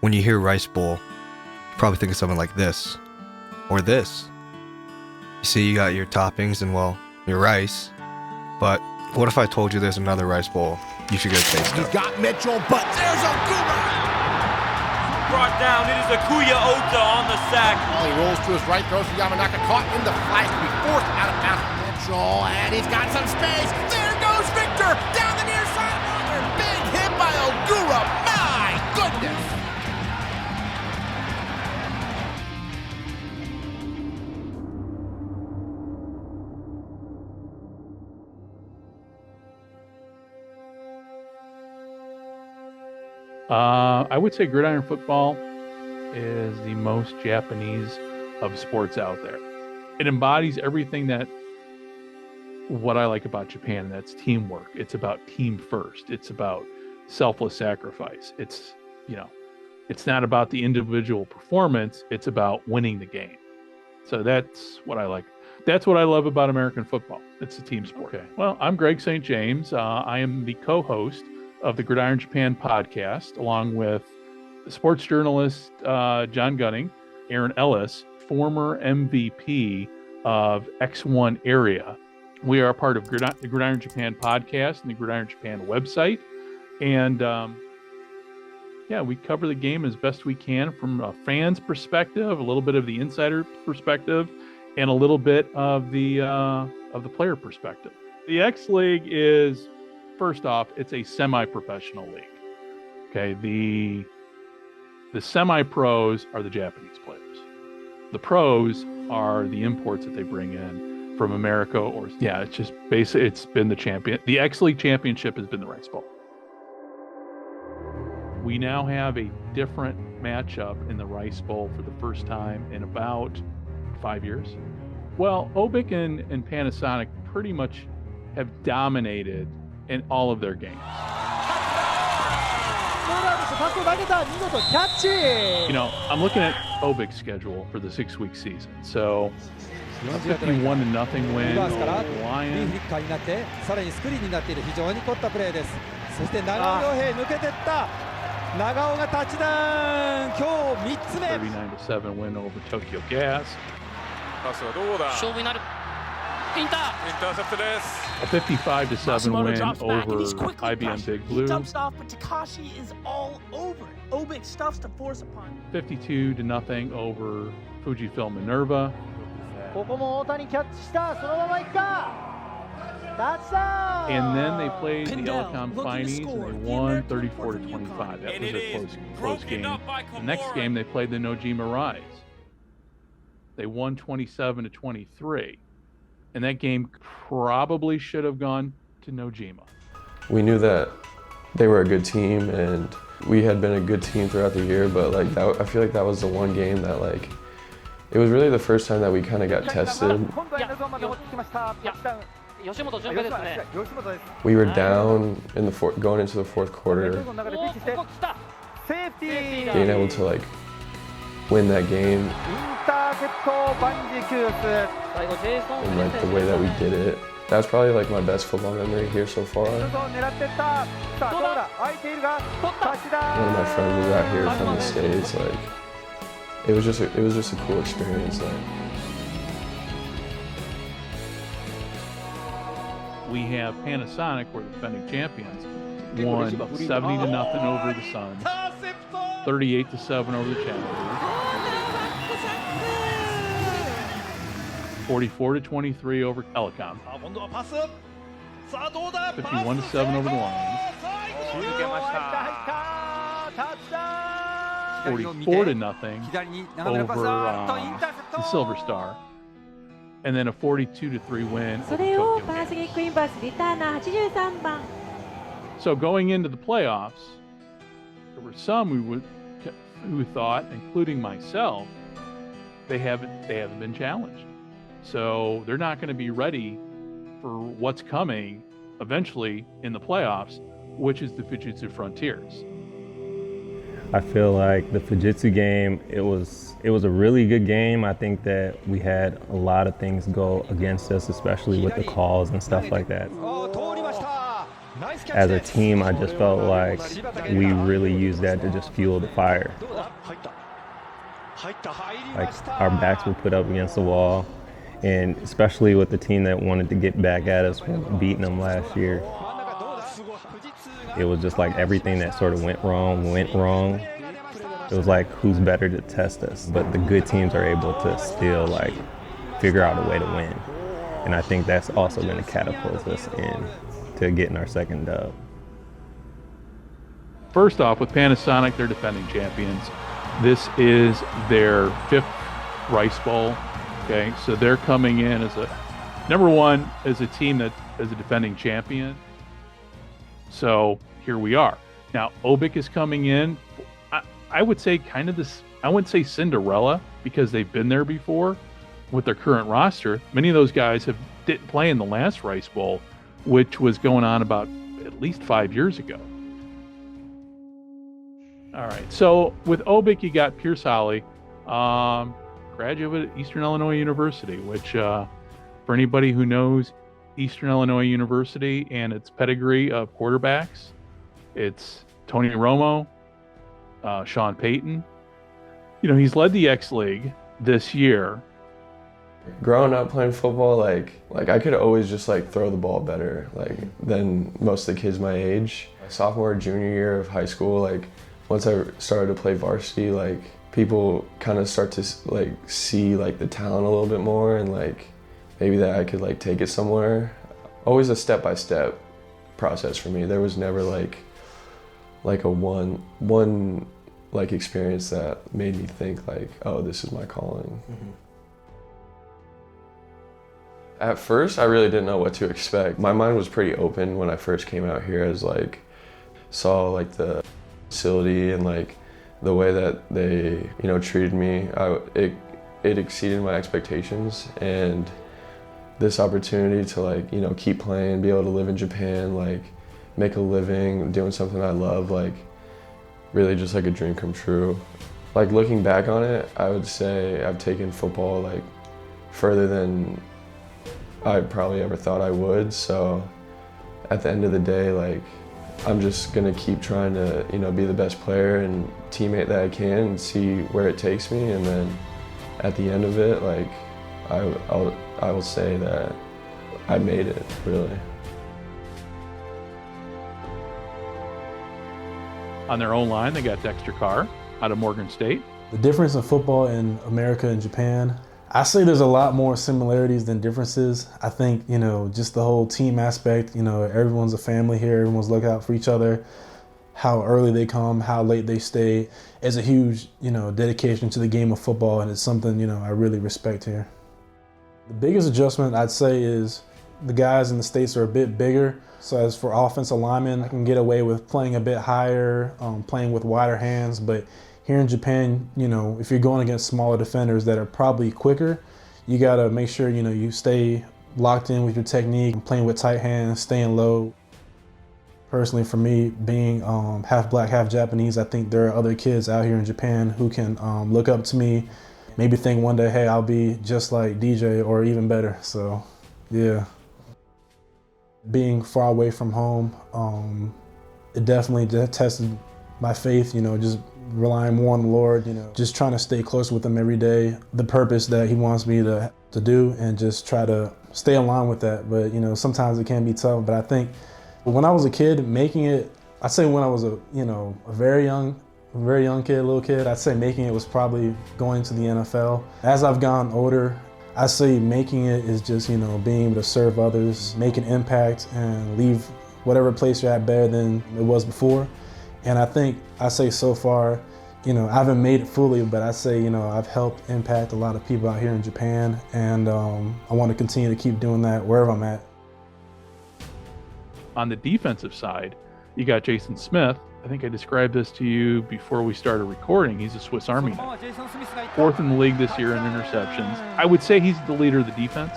When you hear rice bowl, you probably think of something like this, or this. You see, you got your toppings and, well, your rice, but what if I told you there's another rice bowl you should get a taste of? He's got Mitchell, but there's Ogura! Brought down, it is Akuya Ota on the sack. He rolls to his right, throws to Yamanaka, caught in the flank, to be forced out of bounds. Mitchell, and he's got some space. There goes Victor, down the near sideline. Big hit by Ogura, my goodness! I would say gridiron football is the most Japanese of sports out there. It embodies everything that what I like about Japan, and that's teamwork. It's about team first. It's about selfless sacrifice. It's not about the individual performance. It's about winning the game. So that's what I like. That's what I love about American football. It's a team sport. Okay. Well, I'm Greg St. James. I am the co-host of the Gridiron Japan podcast, along with sports journalist John Gunning, Aaron Ellis, former MVP of X1 area. We are a part of the Gridiron Japan podcast and the Gridiron Japan website. And we cover the game as best we can from a fan's perspective, a little bit of the insider perspective, and a little bit of the player perspective. The X League is, first off, it's a semi-professional league. Okay, the semi-pros are the Japanese players. The pros are the imports that they bring in from America, it's just basically, it's been the champion. The X League championship has been the Rice Bowl. We now have a different matchup in the Rice Bowl for the first time in about 5 years. Well, Obic and Panasonic pretty much have dominated in all of their games. I'm looking at Obic's schedule for the 6-week season. So, a 51-0 win over the Lions. A 39-7 win over Tokyo Gas. A 55-7 win over IBM Big Blue. Dumps off, but Takashi is all over. Obic stuffs to force upon. 52-0 over Fujifilm Minerva. And then they played the Elecom Fineys and they won 34-25. That was a close game. The next game they played the Nojima Rise. They won 27-23. And that game probably should have gone to Nojima. We knew that they were a good team and we had been a good team throughout the year, but I feel like that was the one game that it was really the first time that we kind of got tested. We were down in the going into the fourth quarter. Being able to win that game and the way that we did it. That was probably my best football memory here so far. One of my friends was out here from the States. It was just a cool experience. We have Panasonic, we're the defending champions, won 70-0 over the Suns, 38-7 over the Challengers, 44-23 over Elecom, 51-7 over the Lions, 44-0 over the Silver Star, and then a 42-3 win over Tokyo Gas. So going into the playoffs, there were some who thought, including myself, they haven't been challenged. So they're not going to be ready for what's coming eventually in the playoffs, which is the Fujitsu Frontiers. I feel like the Fujitsu game, it was a really good game. I think that we had a lot of things go against us, especially with the calls and stuff like that. as a team, I just felt like we really used that to just fuel the fire. Like our backs were put up against the wall, and especially with the team that wanted to get back at us from beating them last year. It was just like everything that sort of went wrong. It was like, who's better to test us? But the good teams are able to still like figure out a way to win. And I think that's also going to catapult us into getting our second dub. First off, with Panasonic, they're defending champions. This is their 5th Rice Bowl. Okay, so they're coming in as number one, as a team that is a defending champion. So here we are. Now, Obic is coming in. I would say kind of this, I wouldn't say Cinderella because they've been there before with their current roster. Many of those guys didn't play in the last Rice Bowl, which was going on about at least 5 years ago. All right, so with Obic, you got Pierce Holley, graduate of Eastern Illinois University, which for anybody who knows Eastern Illinois University and its pedigree of quarterbacks, it's Tony Romo, Sean Payton. You know, he's led the X League this year. Growing up playing football, like I could always just like throw the ball better than most of the kids my age. My sophomore, junior year of high school, like once I started to play varsity, like people kind of start to like see like the talent a little bit more and like maybe that I could like take it somewhere. Always a step-by-step process for me. There was never like a one like experience that made me think like, oh, this is my calling. Mm-hmm. At first, I really didn't know what to expect. My mind was pretty open when I first came out here, as like saw like the facility and like the way that they treated me. It exceeded my expectations, and this opportunity to like keep playing, be able to live in Japan, like make a living doing something I love, like really just like a dream come true. Like looking back on it, I would say I've taken football like further than I probably ever thought I would. So at the end of the day, like I'm just gonna keep trying to be the best player and teammate that I can and see where it takes me, and then at the end of it, like I will say that I made it, really. On their own line, they got Dexter Carr out of Morgan State. The difference in football in America and Japan, I say there's a lot more similarities than differences. I think, just the whole team aspect, everyone's a family here, everyone's looking out for each other. How early they come, how late they stay is a huge, dedication to the game of football, and it's something, I really respect here. The biggest adjustment I'd say is the guys in the States are a bit bigger. So as for offensive linemen, I can get away with playing a bit higher, playing with wider hands. But here in Japan, if you're going against smaller defenders that are probably quicker, you got to make sure, you stay locked in with your technique, playing with tight hands, staying low. Personally, for me, being half black, half Japanese, I think there are other kids out here in Japan who can look up to me, maybe think one day, hey, I'll be just like DJ or even better. So, yeah. Being far away from home, it definitely tested my faith, just relying more on the Lord, just trying to stay close with Him every day, the purpose that He wants me to do, and just try to stay in line with that. But, sometimes it can be tough. But I think when I was a kid, making it, I'd say when I was a very young kid, little kid, I'd say making it was probably going to the NFL. As I've gotten older, I say making it is just, being able to serve others, make an impact, and leave whatever place you're at better than it was before. And I say so far, I haven't made it fully, but I say, I've helped impact a lot of people out here in Japan, and I want to continue to keep doing that wherever I'm at. On the defensive side, you got Jason Smith. I think I described this to you before we started recording. He's a Swiss Army knife. 4th in the league this year in interceptions. I would say he's the leader of the defense.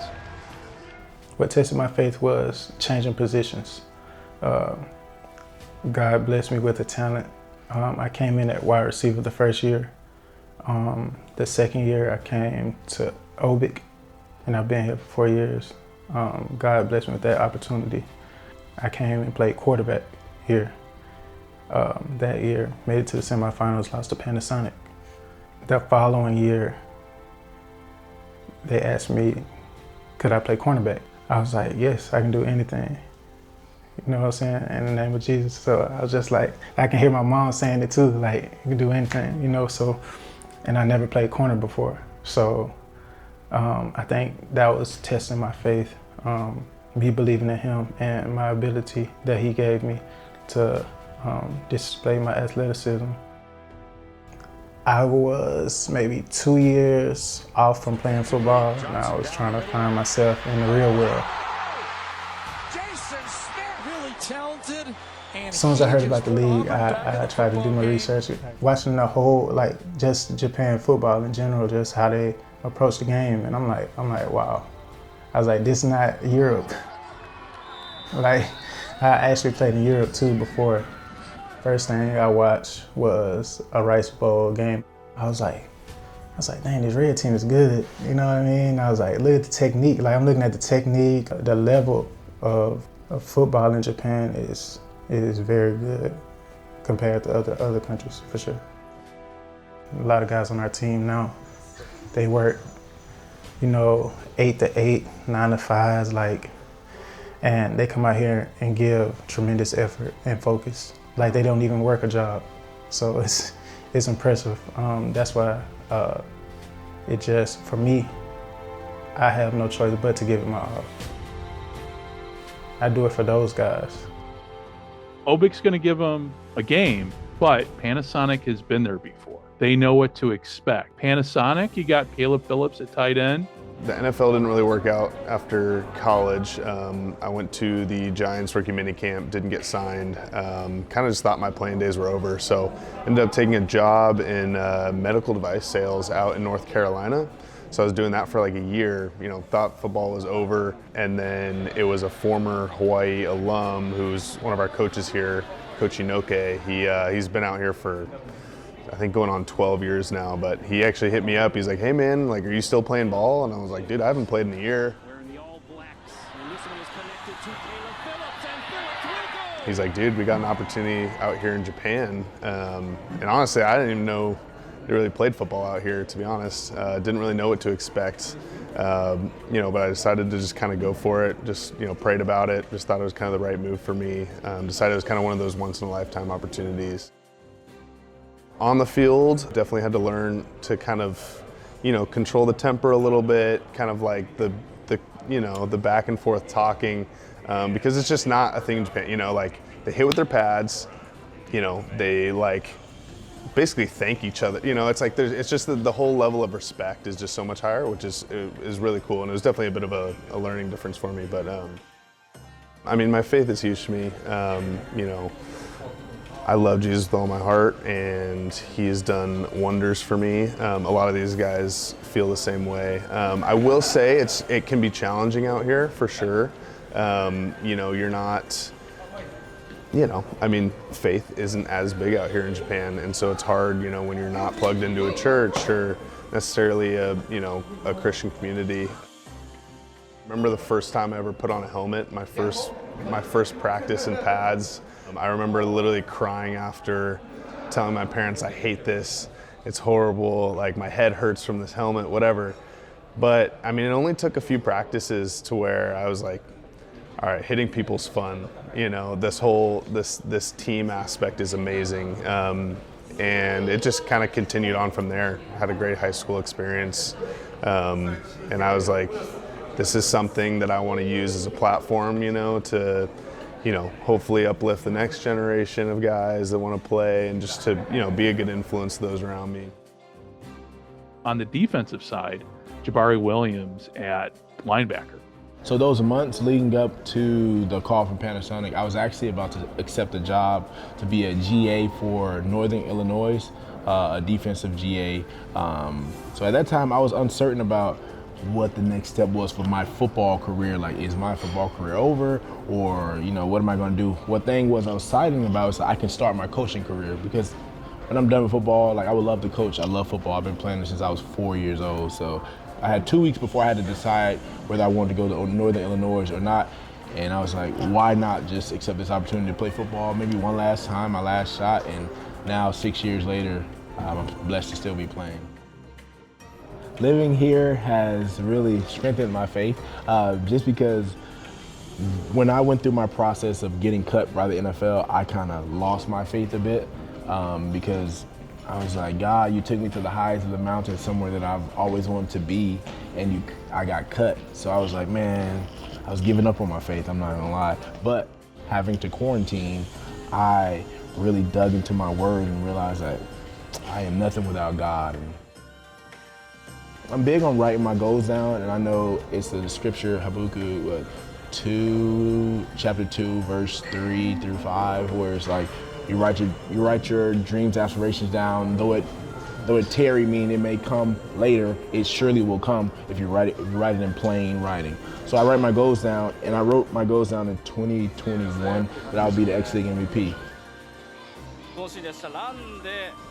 What tested my faith was changing positions. God blessed me with a talent. I came in at wide receiver the first year. The second year I came to Obic, and I've been here for 4 years. God blessed me with that opportunity. I came and played quarterback here. That year, made it to the semifinals, lost to Panasonic. The following year, they asked me, could I play cornerback? I was like, yes, I can do anything. You know what I'm saying? In the name of Jesus. So I was just like, I can hear my mom saying it too, like, you can do anything, you know, so, and I never played corner before. So I think that was testing my faith, me believing in him and my ability that he gave me to display my athleticism. I was maybe 2 years off from playing football, and I was trying to find myself in the real world. Really talented. As soon as I heard about the league, I tried to do my research. Watching the whole, like, just Japan football in general, just how they approach the game, and I'm like, wow. I was like, this is not Europe. Like, I actually played in Europe too before. First thing I watched was a Rice Bowl game. I was like, dang, this red team is good. You know what I mean? I was like, look at the technique. Like, I'm looking at the technique. The level of football in Japan is very good compared to other countries, for sure. A lot of guys on our team now, they work, 8 to 8, 9 to 5s, like, and they come out here and give tremendous effort and focus. Like, they don't even work a job. So it's impressive. That's why it just, for me, I have no choice but to give it my all. I do it for those guys. Obic's going to give them a game, but Panasonic has been there before. They know what to expect. Panasonic, you got Caleb Phillips at tight end. The NFL didn't really work out after college. I went to the Giants rookie minicamp, didn't get signed. Kind of just thought my playing days were over. So ended up taking a job in medical device sales out in North Carolina. So I was doing that for like a year, thought football was over. And then it was a former Hawaii alum who's one of our coaches here, Coach Inoke. He's been out here for, I think, going on 12 years now, but he actually hit me up. He's like, hey man, like, are you still playing ball? And I was like, dude, I haven't played in a year. He's like, dude, we got an opportunity out here in Japan. And honestly, I didn't even know they really played football out here, to be honest. Didn't really know what to expect. But I decided to just kind of go for it, just, prayed about it, just thought it was kind of the right move for me. Decided it was kind of one of those once in a lifetime opportunities. On the field, definitely had to learn to kind of, control the temper a little bit, kind of like the back and forth talking, because it's just not a thing in Japan. Like, they hit with their pads, they like basically thank each other. It's like it's just the whole level of respect is just so much higher, which is really cool, and it was definitely a bit of a learning difference for me. But I mean, my faith is huge to me. I love Jesus with all my heart, and he has done wonders for me. A lot of these guys feel the same way. I will say it can be challenging out here, for sure. You're not, faith isn't as big out here in Japan, and so it's hard, when you're not plugged into a church or necessarily a Christian community. I remember the first time I ever put on a helmet, my first practice in pads. I remember literally crying after, telling my parents, I hate this, it's horrible, like my head hurts from this helmet, whatever. But I mean, it only took a few practices to where I was like, all right, hitting people's fun. This team aspect is amazing. And it just kind of continued on from there. Had a great high school experience. And I was like, this is something that I want to use as a platform, to hopefully uplift the next generation of guys that want to play, and just to, be a good influence to those around me. On the defensive side, Jaboreé Williams at linebacker. So those months leading up to the call from Panasonic, I was actually about to accept a job to be a GA for Northern Illinois, a defensive GA. So at that time, I was uncertain about what the next step was for my football career. Like, is my football career over, or what am I going to do? What thing was I was excited about is I can start my coaching career, because when I'm done with football, like, I would love to coach. I love football. I've been playing it since I was 4 years old. So I had 2 weeks before I had to decide whether I wanted to go to Northern Illinois or not. And I was like, why not just accept this opportunity to play football maybe one last time, my last shot, and now 6 years later, I'm blessed to still be playing. Living here has really strengthened my faith, just because when I went through my process of getting cut by the NFL, I kind of lost my faith a bit, because I was like, God, you took me to the heights of the mountain, somewhere that I've always wanted to be, and I got cut. So I was like, man, I was giving up on my faith, I'm not gonna lie. But having to quarantine, I really dug into my word and realized that I am nothing without God. And I'm big on writing my goals down, and I know it's the scripture, Habakkuk, chapter 2, verse 3 through 5, where it's like, you write your dreams, aspirations down, though it tarry, mean it may come later, it surely will come if you write it in plain writing. So I write my goals down, and I wrote my goals down in 2021 that I'll be the X-League MVP.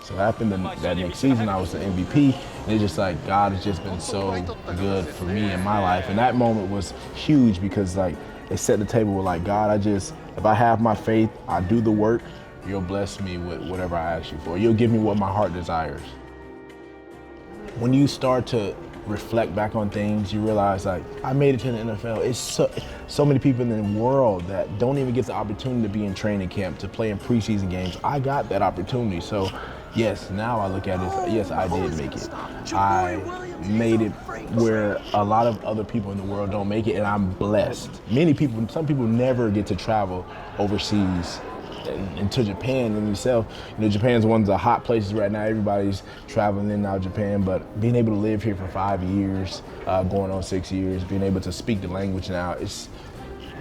So after that next season, I was the MVP, and it's just like, God has just been so good for me in my life. And that moment was huge because like, it set the table with like, God, if I have my faith, I do the work, you'll bless me with whatever I ask you for. You'll give me what my heart desires. When you start to reflect back on things, you realize like, I made it to the NFL. It's so many people in the world that don't even get the opportunity to be in training camp, to play in preseason games. I got that opportunity. So yes, now I look at it, yes, I did make it. I made it where a lot of other people in the world don't make it, and I'm blessed. Some people never get to travel overseas into Japan in itself. You know, Japan's one of the hot places right now. Everybody's traveling in and out of Japan, but being able to live here for 5 years, going on 6 years, being able to speak the language now, it's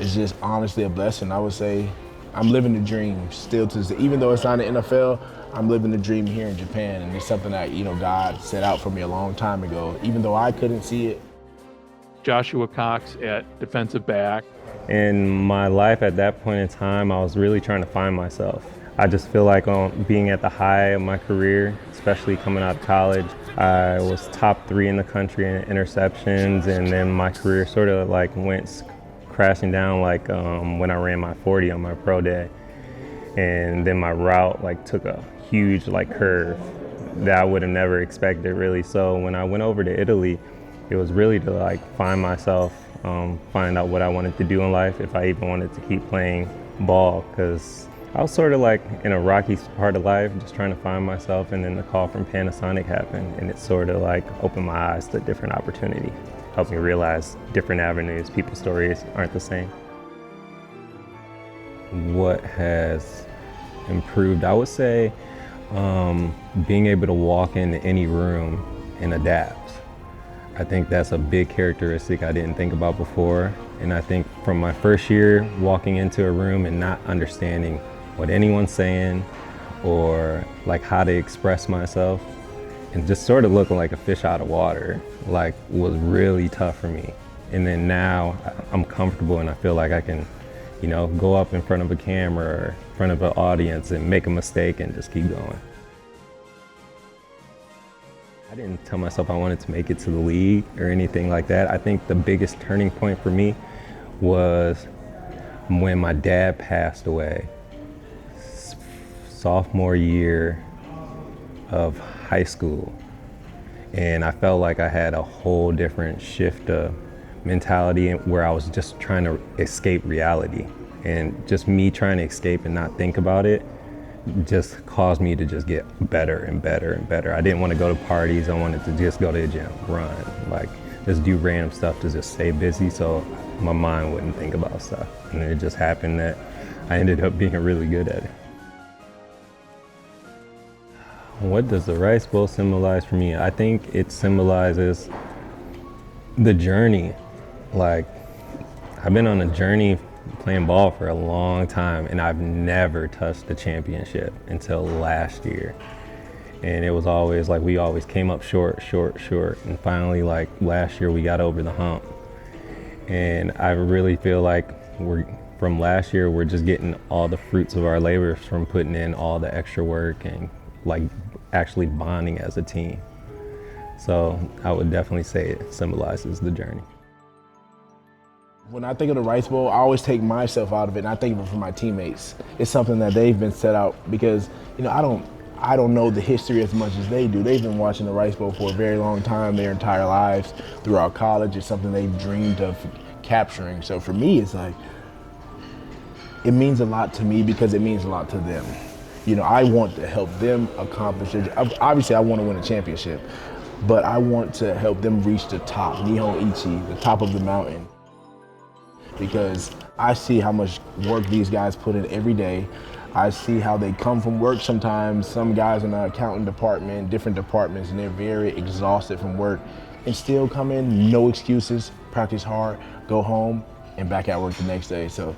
just honestly a blessing. I would say I'm living the dream still to this day. Even though it's not the NFL, I'm living the dream here in Japan, and it's something that, you know, God set out for me a long time ago, even though I couldn't see it. Joshua Cox at defensive back. In my life at that point in time, I was really trying to find myself. I just feel like being at the high of my career, especially coming out of college, I was top 3 in the country in interceptions, and then my career sort of like went crashing down like when I ran my 40 on my pro day. And then my route like took a huge like curve that I would have never expected really. So when I went over to Italy, it was really to like find myself, find out what I wanted to do in life, if I even wanted to keep playing ball, because I was sort of like in a rocky part of life, just trying to find myself, and then the call from Panasonic happened, and it sort of like opened my eyes to different opportunity, helped me realize different avenues, people's stories aren't the same. What has improved? I would say being able to walk into any room and adapt. I think that's a big characteristic I didn't think about before. And I think from my first year walking into a room and not understanding what anyone's saying or like how to express myself and just sort of looking like a fish out of water, like was really tough for me. And then now I'm comfortable and I feel like I can, you know, go up in front of a camera or in front of an audience and make a mistake and just keep going. I didn't tell myself I wanted to make it to the league or anything like that. I think the biggest turning point for me was when my dad passed away, sophomore year of high school. And I felt like I had a whole different shift of mentality where I was just trying to escape reality. And just me trying to escape and not think about it just caused me to just get better and better and better. I didn't want to go to parties. I wanted to just go to the gym, run, like just do random stuff to just stay busy so my mind wouldn't think about stuff. And it just happened that I ended up being really good at it. What does the Rice Bowl symbolize for me? I think it symbolizes the journey. Like, I've been on a journey playing ball for a long time, and I've never touched the championship until last year. And it was always like, we always came up short. And finally, like last year, we got over the hump. And I really feel like from last year, we're just getting all the fruits of our labors from putting in all the extra work and like actually bonding as a team. So I would definitely say it symbolizes the journey. When I think of the Rice Bowl, I always take myself out of it, and I think of it for my teammates. It's something that they've been set out because, you know, I don't know the history as much as they do. They've been watching the Rice Bowl for a very long time, their entire lives, throughout college. It's something they've dreamed of capturing. So for me, it's like, it means a lot to me because it means a lot to them. You know, I want to help them accomplish it. Obviously, I want to win a championship, but I want to help them reach the top, Nihon Ichi, the top of the mountain. Because I see how much work these guys put in every day. I see how they come from work sometimes. Some guys in the accounting department, different departments, and they're very exhausted from work and still come in, no excuses, practice hard, go home, and back at work the next day. So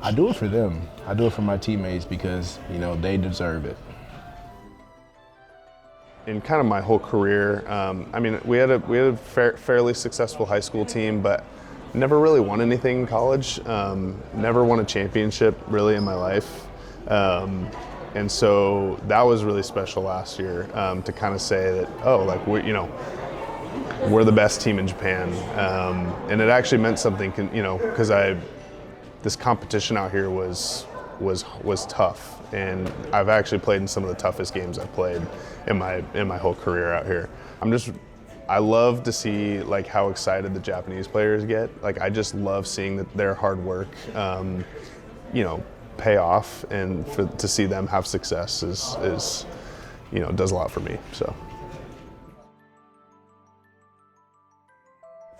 I do it for them. I do it for my teammates because, you know, they deserve it. In kind of my whole career, I mean, we had a fairly successful high school team, but never really won anything in college. Never won a championship really in my life. And so that was really special last year to kind of say that, oh, like we're the best team in Japan. And it actually meant something, you know, because this competition out here was tough. And I've actually played in some of the toughest games I've played in my whole career out here. I love to see like how excited the Japanese players get. Like I just love seeing that their hard work, you know, pay off, and to see them have success is, you know, does a lot for me. So.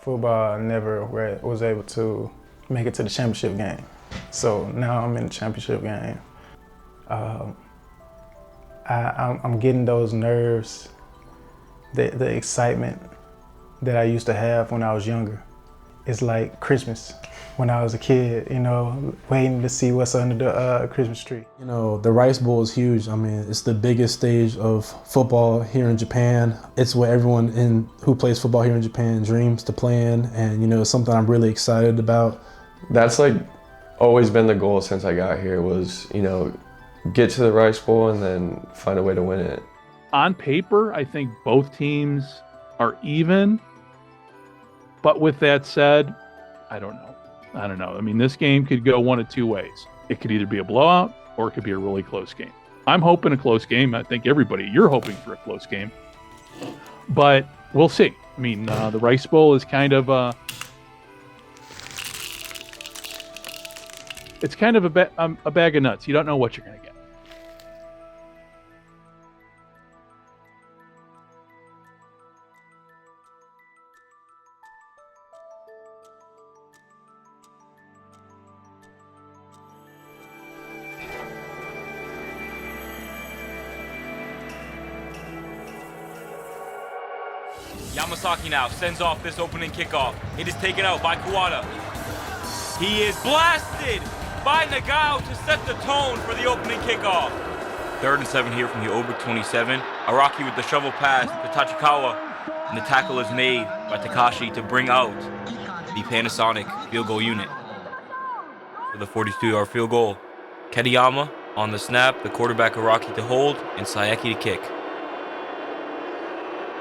Football, I never was able to make it to the championship game. So now I'm in the championship game. I'm getting those nerves, the excitement that I used to have when I was younger. It's like Christmas when I was a kid, you know, waiting to see what's under the Christmas tree. You know, the Rice Bowl is huge. I mean, it's the biggest stage of football here in Japan. It's what everyone who plays football here in Japan dreams to play in, and you know, it's something I'm really excited about. That's like always been the goal since I got here was, you know, get to the Rice Bowl and then find a way to win it. On paper, I think both teams are even. But with that said, I don't know. I mean, this game could go one of two ways. It could either be a blowout or it could be a really close game. I'm hoping a close game. I think you're hoping for a close game. But we'll see. I mean, the Rice Bowl is kind of it's kind of a bag of nuts. You don't know what you're going to get. Yamasaki now sends off this opening kickoff. It is taken out by Kawada. He is blasted by Nagao to set the tone for the opening kickoff. 3rd and 7 here from the Obik 27. Araki with the shovel pass to Tachikawa, and the tackle is made by Takashi to bring out the Panasonic field goal unit for the 42-yard field goal. Kadeyama on the snap, the quarterback Araki to hold, and Sayeki to kick.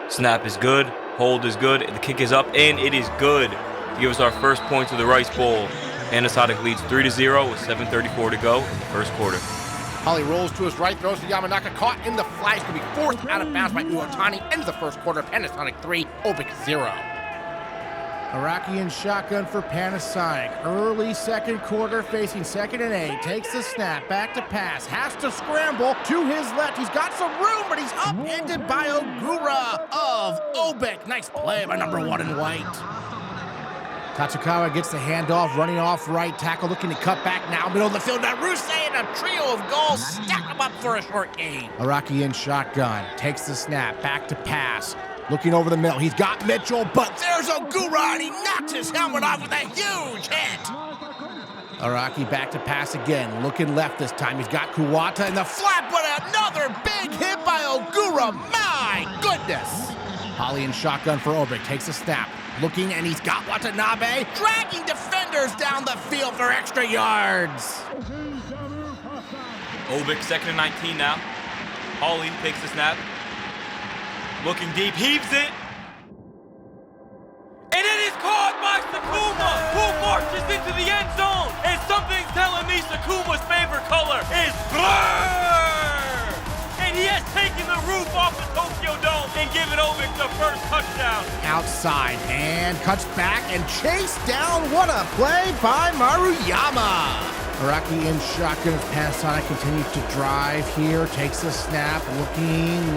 Snap is good, hold is good, and the kick is up, and it is good to give us our first points of the Rice Bowl. Panasonic leads 3-0 with 7:34 to go in the first quarter. Holley rolls to his right, throws to Yamanaka, caught in the flag, to be forced out of bounds by Uotani. Ends the first quarter, Panasonic 3, Obik 0. Araki in shotgun for Panasonic. Early second quarter, facing 2nd and 8. Takes the snap, back to pass. Has to scramble to his left. He's got some room, but he's upended by Ogura of Obik. Nice play by number 1 in white. Tachikawa gets the handoff, running off right tackle, looking to cut back now, middle of the field. Now Rusei and a trio of goals stack him up for a short gain. Araki in shotgun, takes the snap, back to pass. Looking over the middle, he's got Mitchell, but there's Ogura, and he knocks his helmet off with a huge hit. Araki back to pass again, looking left this time. He's got Kuwata in the flat, but another big hit by Ogura. My goodness. Holley in shotgun for Obik, takes a snap. Looking, and he's got Watanabe, dragging defenders down the field for extra yards. Obik 2nd and 19 now. Holley takes the snap. Looking deep, heaves it. And it is caught by Sakuma, who marches the end zone, and something's telling me Sakuma's favorite color is blue! And he has taken the roof off the Tokyo Dome and given Omen the first touchdown. Outside and cuts back and chased down. What a play by Maruyama. Araki in shotgun as Panasonic continues to drive here. Takes the snap,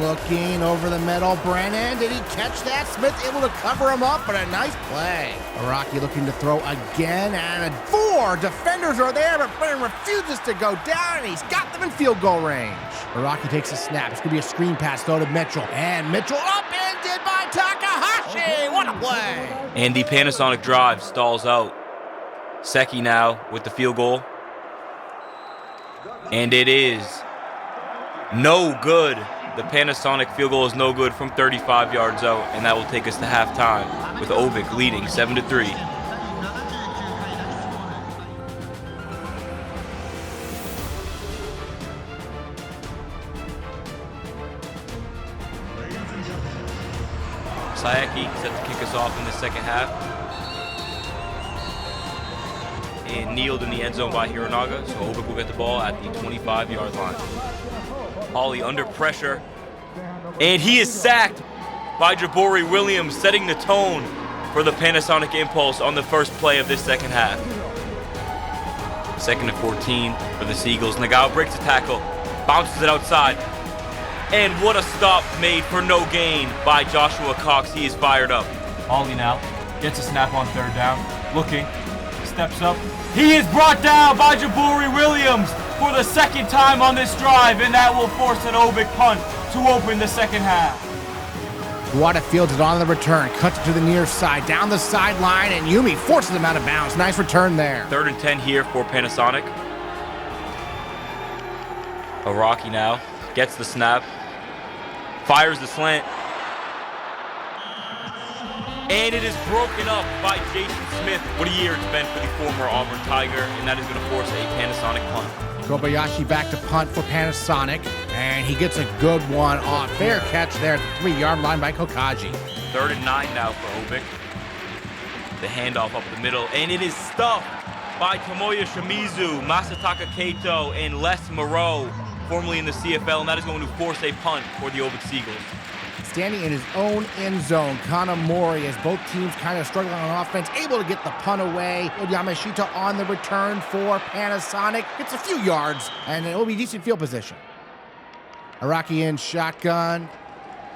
looking over the middle. Brennan, did he catch that? Smith able to cover him up, but a nice play. Araki looking to throw again, and 4 defenders are there, but Brennan refuses to go down, and he's got them in field goal range. Araki takes a snap. It's going to be a screen pass, though, to Mitchell. And Mitchell upended by Takahashi. What a play. And the Panasonic drive stalls out. Seki now with the field goal. And it is no good. The Panasonic field goal is no good from 35 yards out, and that will take us to halftime with Obic leading 7-3. Sayeki set to kick us off in the second half. And kneeled in the end zone by Hironaga, so Obic will get the ball at the 25-yard line. Holley under pressure, and he is sacked by Jaboreé Williams, setting the tone for the Panasonic impulse on the first play of this second half. 2nd and 14 for the Seagulls. Nagao breaks the tackle, bounces it outside, and what a stop made for no gain by Joshua Cox. He is fired up. Holley now gets a snap on 3rd down, looking, steps up. He is brought down by Jaboreé Williams for the 2nd time on this drive, and that will force an Obic punt to open the second half. Fields is on the return, cuts it to the near side, down the sideline, and Yumi forces him out of bounds. Nice return there. 3rd and 10 here for Panasonic. Araki now gets the snap, fires the slant, and it is broken up by Jason Smith. What a year it's been for the former Auburn Tiger, and that is going to force a Panasonic punt. Kobayashi back to punt for Panasonic, and he gets a good one off. Fair catch there at the 3-yard line by Kokaji. 3rd and 9 now for Obic. The handoff up the middle, and it is stuffed by Tomoya Shimizu, Masataka Kato, and Les Moreau, formerly in the CFL, and that is going to force a punt for the Obic Seagulls. Standing in his own end zone, Kanamori, as both teams kind of struggling on offense, able to get the punt away. Yamashita on the return for Panasonic. Gets a few yards, and it will be decent field position. Araki in shotgun,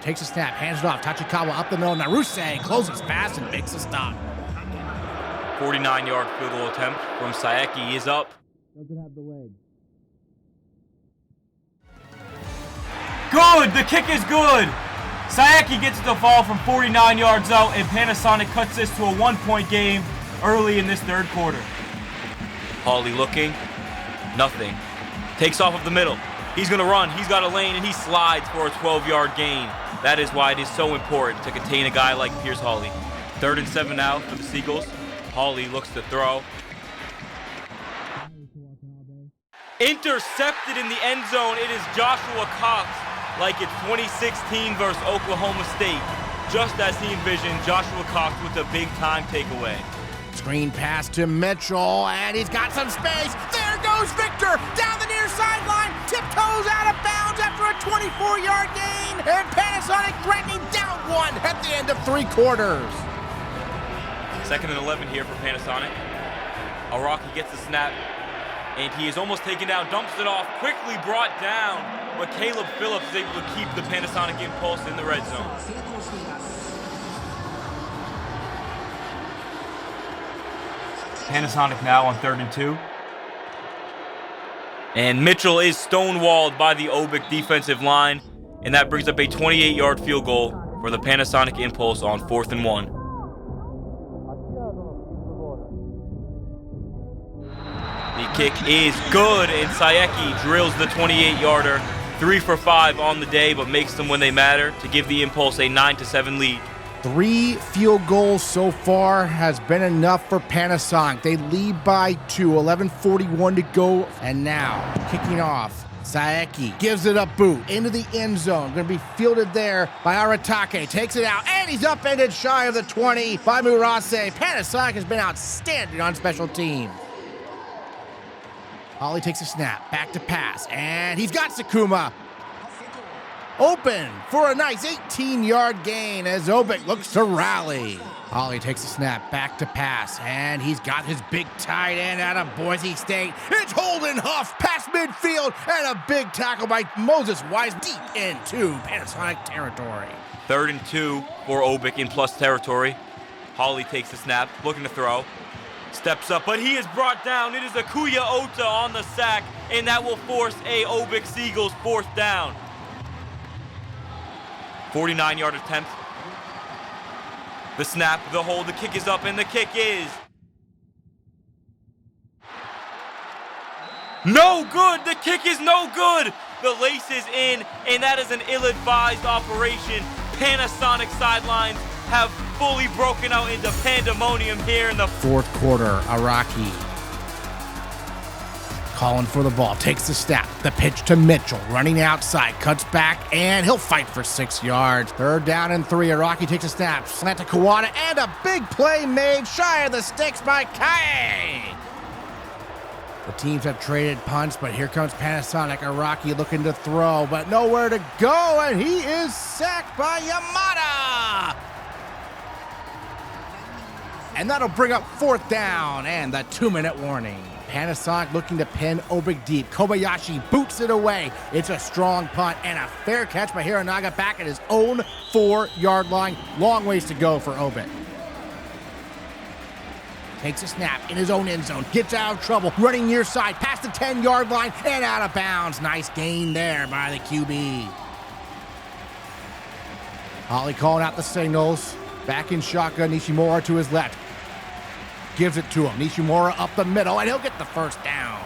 takes a snap, hands it off. Tachikawa up the middle. Naruse closes fast and makes a stop. 49-yard field goal attempt from Sayeki is up. Doesn't have the leg. Good! The kick is good! Sayeki gets it to fall from 49 yards out, and Panasonic cuts this to a 1-point game early in this 3rd quarter. Holley looking, nothing. Takes off of the middle. He's going to run, he's got a lane, and he slides for a 12-yard gain. That is why it is so important to contain a guy like Pierce Holley. 3rd and 7 now for the Seagulls. Holley looks to throw. Intercepted in the end zone. It is Joshua Cox, like it's 2016 versus Oklahoma State. Just as he envisioned, Joshua Cox with a big-time takeaway. Screen pass to Mitchell, and he's got some space. There goes Victor down the near sideline. Tiptoes out of bounds after a 24-yard gain. And Panasonic threatening down 1 at the end of 3 quarters. 2nd and 11 here for Panasonic. Araki gets the snap, and he is almost taken down, dumps it off, quickly brought down, but Caleb Phillips is able to keep the Panasonic impulse in the red zone. Panasonic now on 3rd and 2. And Mitchell is stonewalled by the Obic defensive line, and that brings up a 28-yard field goal for the Panasonic impulse on 4th and 1. The kick is good, and Sayeki drills the 28-yarder. 3 for 5 on the day, but makes them when they matter to give the impulse a 9-7 lead. 3 field goals so far has been enough for Panasonic. They lead by 2, 11:41 to go, and now kicking off Saeki gives it a boot into the end zone. Going to be fielded there by Aratake. Takes it out, and he's upended shy of the 20 by Murase. Panasonic has been outstanding on special teams. Holley takes a snap, back to pass, and he's got Sakuma. Open for a nice 18-yard gain as Obik looks to rally. Holley takes a snap, back to pass, and he's got his big tight end out of Boise State. It's Holden Huff past midfield, and a big tackle by Moses Wise deep into Panasonic territory. 3rd and 2 for Obik in plus territory. Holley takes the snap, looking to throw. Steps up, but he is brought down. It is Akuya Ota on the sack, and that will force a Obik Seagulls 4th down. 49-yard attempt. The snap, the hold, the kick is up, and the kick is no good. The kick is no good. The lace is in, and that is an ill-advised operation. Panasonic sidelines have fully broken out into pandemonium here in the 4th quarter. Araki calling for the ball, takes the snap, the pitch to Mitchell, running outside, cuts back, and he'll fight for 6 yards. 3rd down and 3. Araki takes a snap, slant to Kawada, and a big play made shy of the sticks by Kaye. The teams have traded punts, but here comes Panasonic. Araki looking to throw, but nowhere to go, and he is sacked by Yamada. And that'll bring up 4th down and the 2-minute warning. Panasonic looking to pin Obik deep. Kobayashi boots it away. It's a strong punt and a fair catch by Hiranaga back at his own 4-yard line. Long ways to go for Obik. Takes a snap in his own end zone. Gets out of trouble. Running near side past the 10-yard line and out of bounds. Nice gain there by the QB. Holley calling out the signals. Back in shotgun. Nishimura to his left. Gives it to him. Nishimura up the middle, and he'll get the 1st down.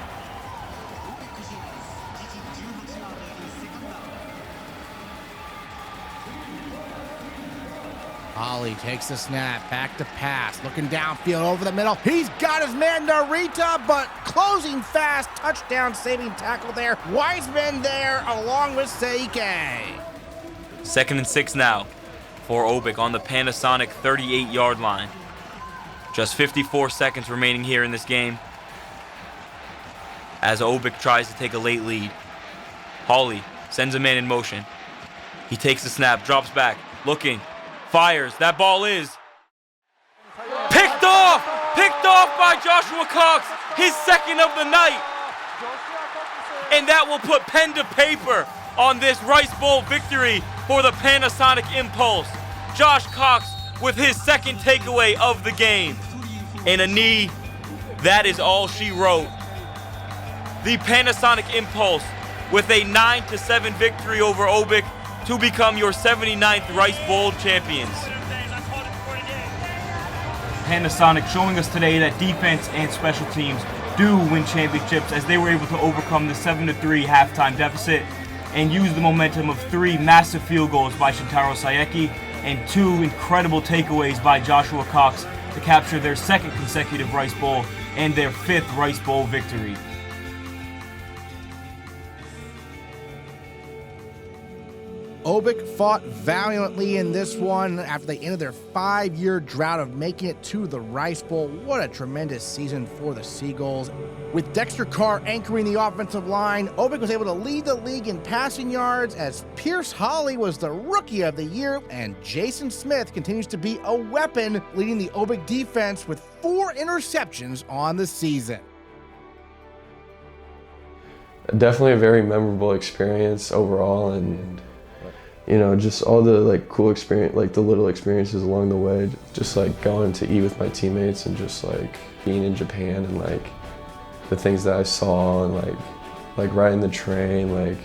Holley takes the snap, back to pass, looking downfield over the middle. He's got his man Narita, but closing fast. Touchdown saving tackle there. Wiseman there along with Seike. 2nd and 6 now for Obik on the Panasonic 38-yard line. Just 54 seconds remaining here in this game as Obik tries to take a late lead. Holley sends a man in motion. He takes the snap, drops back, looking, fires. That ball is picked off! Picked off by Joshua Cox, his 2nd of the night. And that will put pen to paper on this Rice Bowl victory for the Panasonic Impulse. Josh Cox with his 2nd takeaway of the game. And a knee, that is all she wrote. The Panasonic Impulse with a 9-7 victory over Obik to become your 79th Rice Bowl champions. Panasonic showing us today that defense and special teams do win championships as they were able to overcome the 7-3 halftime deficit and use the momentum of 3 massive field goals by Shintaro Saeki and 2 incredible takeaways by Joshua Cox to capture their 2nd consecutive Rice Bowl and their 5th Rice Bowl victory. Obik fought valiantly in this one after they ended their 5-year drought of making it to the Rice Bowl. What a tremendous season for the Seagulls. With Dexter Carr anchoring the offensive line, Obik was able to lead the league in passing yards as Pierce Holley was the Rookie of the Year, and Jason Smith continues to be a weapon, leading the Obik defense with 4 interceptions on the season. Definitely a very memorable experience overall, and you know, just all the like cool experience, like the little experiences along the way, just like going to eat with my teammates and just like being in Japan and like the things that I saw and like riding the train, like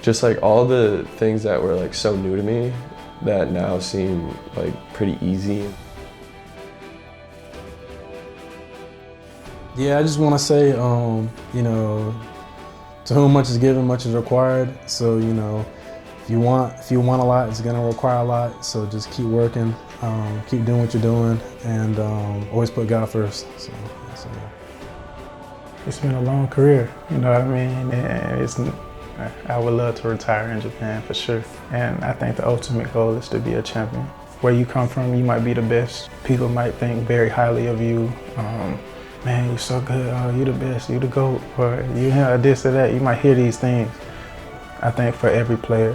just like all the things that were like so new to me that now seem like pretty easy. Yeah, I just want to say, you know, to whom much is given, much is required. So, you know, if you want a lot, it's gonna require a lot. So just keep working, keep doing what you're doing, and always put God first. So yeah. it's been a long career, you know what I mean? And I would love to retire in Japan for sure. And I think the ultimate goal is to be a champion. Where you come from, you might be the best. People might think very highly of you. Man, you're so good, oh, you the best, you the GOAT, or you have this or that. You might hear these things. I think for every player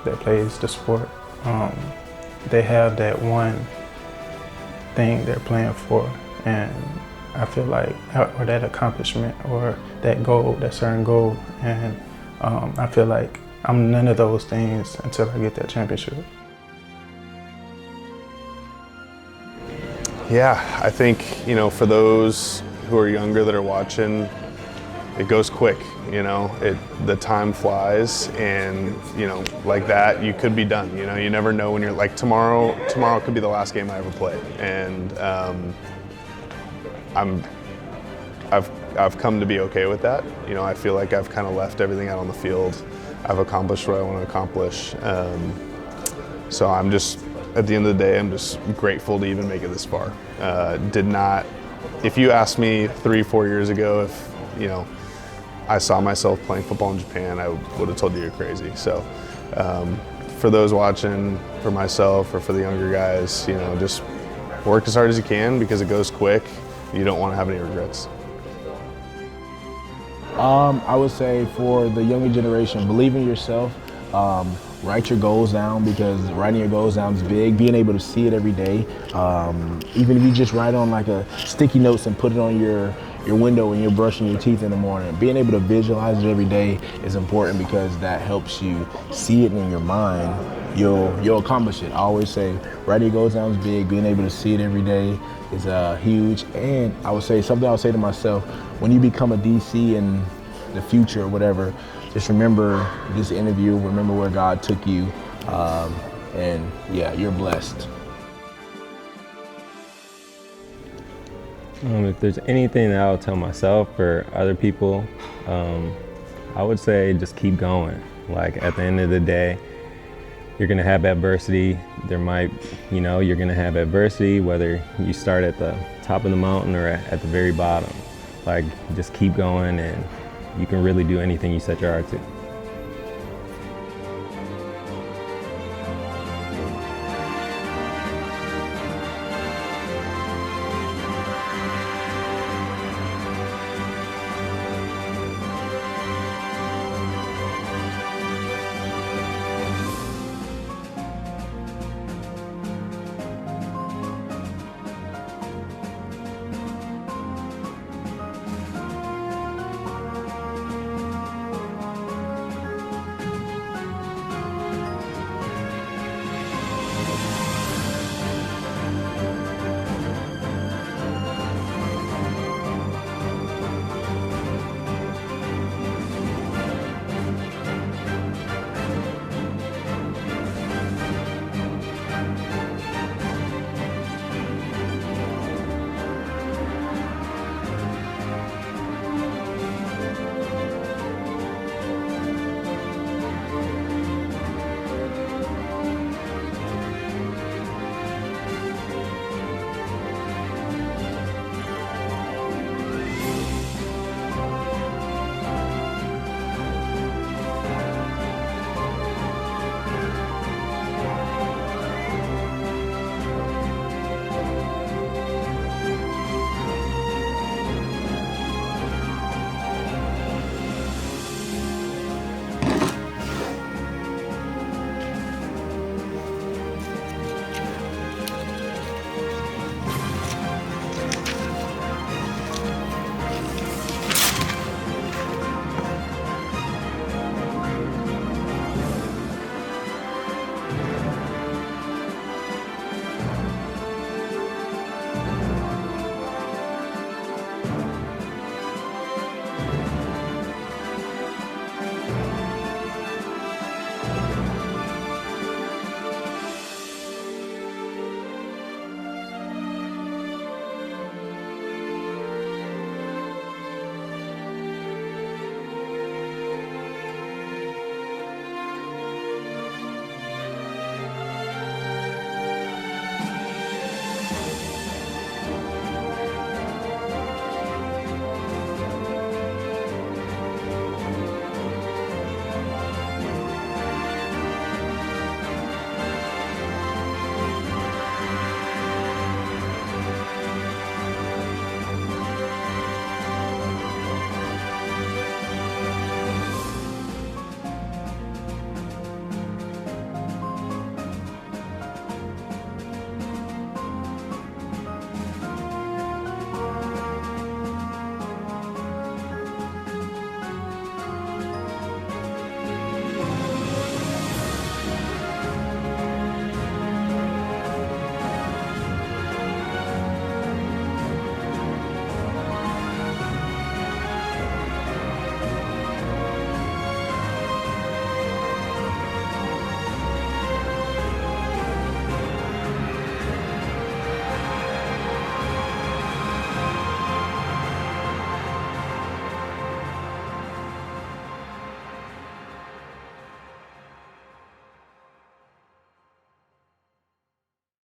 that plays the sport, they have that one thing they're playing for. And I feel like, or that accomplishment, or that goal, that certain goal. And I feel like I'm none of those things until I get that championship. Yeah, I think, you know, for those who are younger that are watching, it goes quick, you know, the time flies, and, you know, like that, you could be done, you know, you never know when you're, like, tomorrow could be the last game I ever play, and I've come to be okay with that. You know, I feel like I've kind of left everything out on the field. I've accomplished what I want to accomplish. So I'm just, at the end of the day, I'm just grateful to even make it this far. If you asked me 3-4 years ago if, you know, I saw myself playing football in Japan, I would have told you you're crazy. So for those watching, for myself, or for the younger guys, you know, just work as hard as you can because it goes quick. You don't want to have any regrets. I would say for the younger generation, believe in yourself. Write your goals down, because writing your goals down is big. Being able to see it every day. Even if you just write on like a sticky notes and put it on your window when you're brushing your teeth in the morning. Being able to visualize it every day is important, because that helps you see it in your mind. You'll accomplish it. I always say writing your goals down is big. Being able to see it every day is huge. And I would say something I would say to myself, when you become a DC in the future or whatever, just remember this interview, remember where God took you, and yeah, you're blessed. If there's anything that I'll tell myself or other people, I would say just keep going. Like, at the end of the day, you're gonna have adversity. You're gonna have adversity whether you start at the top of the mountain or at the very bottom. Like, just keep going, and you can really do anything you set your heart to.